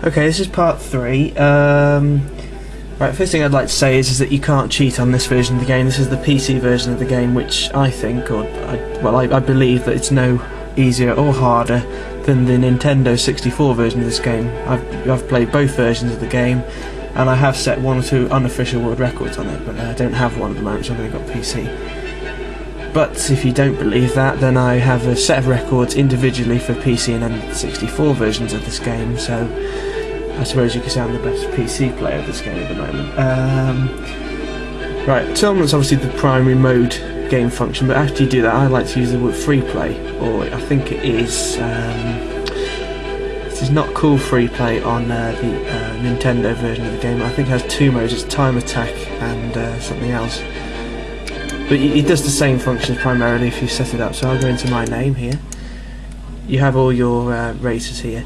Okay, this is part 3. Right, first thing I'd like to say is that you can't cheat on this version of the game. This is the PC version of the game, which I think, I believe that it's no easier or harder than the Nintendo 64 version of this game. I've played both versions of the game, and I have set 1 or 2 unofficial world records on it, but I don't have one at the moment, so I've only got PC. But if you don't believe that, then I have a set of records individually for PC and N64 versions of this game, so I suppose you could say I'm the best PC player of this game at the moment. Right, tournament's obviously the primary mode game function, but after you do that, I like to use the word free play, or I think it is. This is not called free play on the Nintendo version of the game. I think it has 2 modes: it's time attack and something else. But it does the same functions primarily if you set it up. So I'll go into my name here. You have all your races here.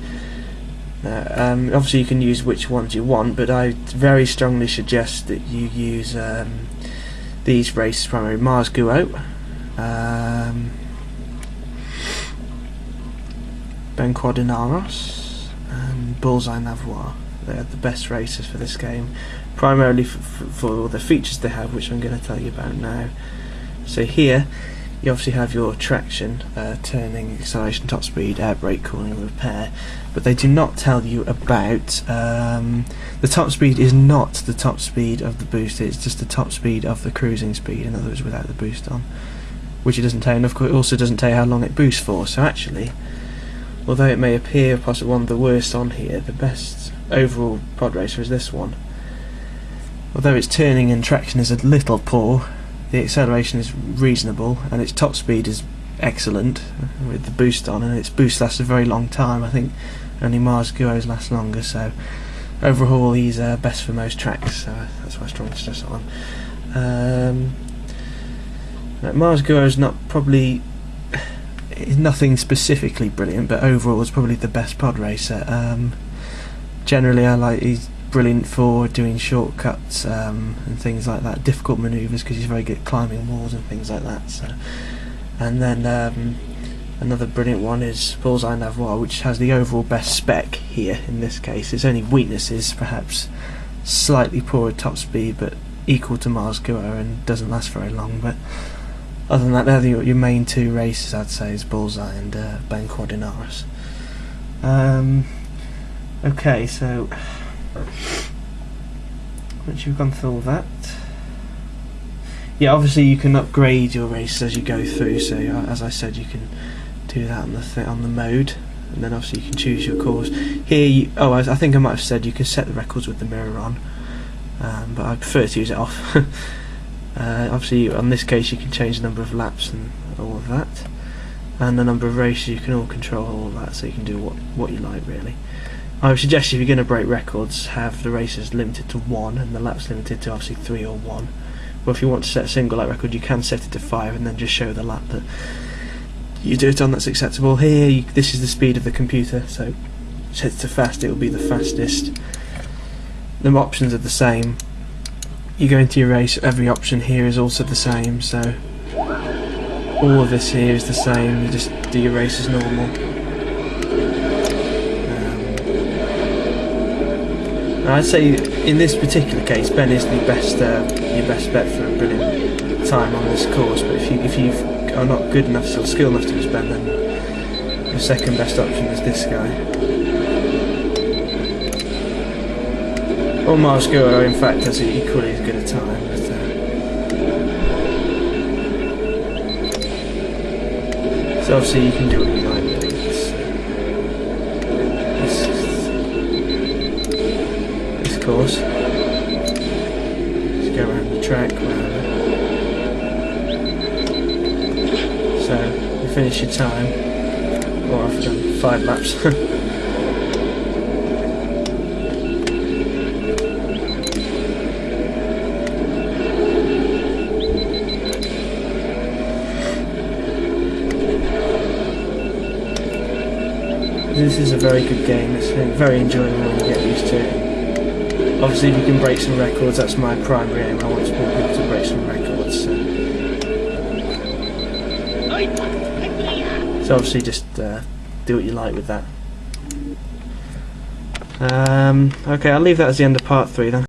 Obviously you can use which ones you want, but I very strongly suggest that you use these races primarily. Mars Guo, Benquadinaros, and Bullseye Navoir. They're the best races for this game, primarily for the features they have, which I'm going to tell you about now. So here you obviously have your traction, turning, acceleration, top speed, air brake, cooling, and repair, but they do not tell you about the top speed. Is not the top speed of the boost, it's just the top speed of the cruising speed, in other words without the boost on, which it doesn't tell you. And of course it also doesn't tell you how long it boosts for. So actually, although it may appear possibly one of the worst on here, the best overall pod racer is this one. Although its turning and traction is a little poor, the acceleration is reasonable, and its top speed is excellent with the boost on, and its boost lasts a very long time. I think only Mars Guo's last longer, so overall he's best for most tracks, so that's why I strongly stress that one. Mars Guo's is nothing specifically brilliant, but overall it's probably the best pod racer. Generally he's brilliant for doing shortcuts and things like that, difficult manoeuvres, because he's very good at climbing walls and things like that. So, and then another brilliant one is Bullseye Navoir, which has the overall best spec here in this case. Its only weakness is perhaps slightly poorer top speed, but equal to Mars Guo, and doesn't last very long. But other than that, they're your main 2 races, I'd say, is Bullseye and Benquadinaros. Okay, so once you've gone through all that, yeah, obviously you can upgrade your races as you go through. So as I said, you can do that on the mode, and then obviously you can choose your course. Here, I think I might have said you can set the records with the mirror on, but I prefer to use it off. Obviously, on this case, you can change the number of laps and all of that, and the number of races. You can all control all of that, so you can do what you like, really. I would suggest if you're going to break records, have the races limited to 1 and the laps limited to obviously 3 or 1. But if you want to set a single lap record, you can set it to 5 and then just show the lap that you do it on that's acceptable. Here, this is the speed of the computer, so set it to fast, it will be the fastest. The options are the same. You go into your race, every option here is also the same, so all of this here is the same. You just do your race as normal. I'd say in this particular case, Ben is your best bet for a brilliant time on this course. But if you are not good enough, or skilled enough to use Ben, then your second best option is this guy. Or Mars Guo, in fact, has equally as good a time. But, so obviously you can do what you like with it. Course. Just go around the track, so you finish your time, or I've done 5 laps. This is a very good game. It's very enjoyable when you get used to it. Obviously, if you can break some records, that's my primary aim. I want more people to break some records. So obviously, just do what you like with that. Okay, I'll leave that as the end of part 3 then.